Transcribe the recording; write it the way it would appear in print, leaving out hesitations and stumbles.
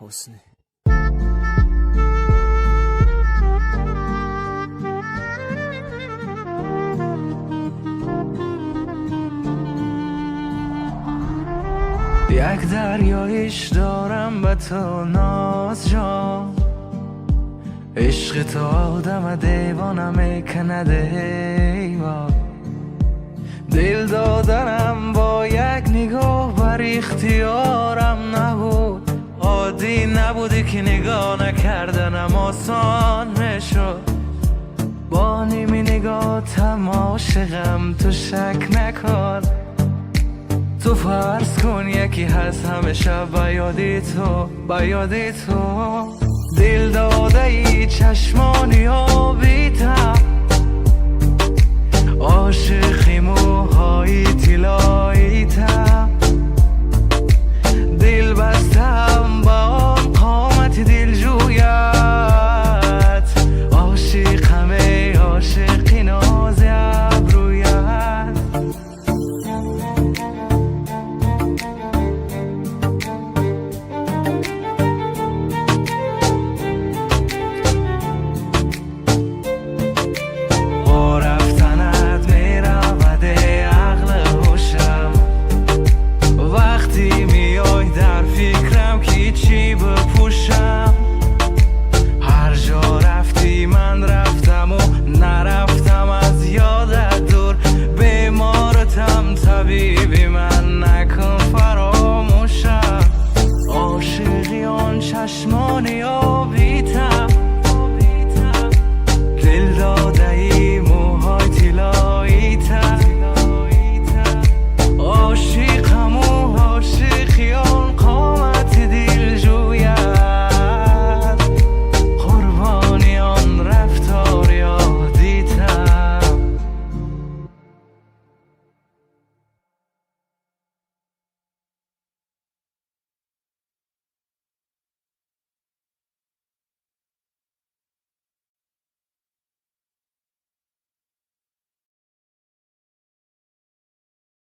حسنی. یک دریایش دارم به تو ناز جان، عشق تو آدم دیوانه میکنه دیوان. دل دادنم با یک نگاه بر اختیارم نبود، عادی نبودی که نگاه نکردنم آسان میشد. با نیمی نگاهتم عاشقم، تو شک نکن. تو فرض کن یکی هست همیشه به یادی تو دل داده ای چشمانی آبیتم، عاشقی موهای طلاییتم. دل بستم با آن قامت دل جویت، عاشقم ای عاشقی ناز ابرویت. چی بپوشم هر جا رفتی من رفتم و نرفتم از یادت دور. بیمارتم طبیبی من نکن فراموشم، عاشقی آن چشمانی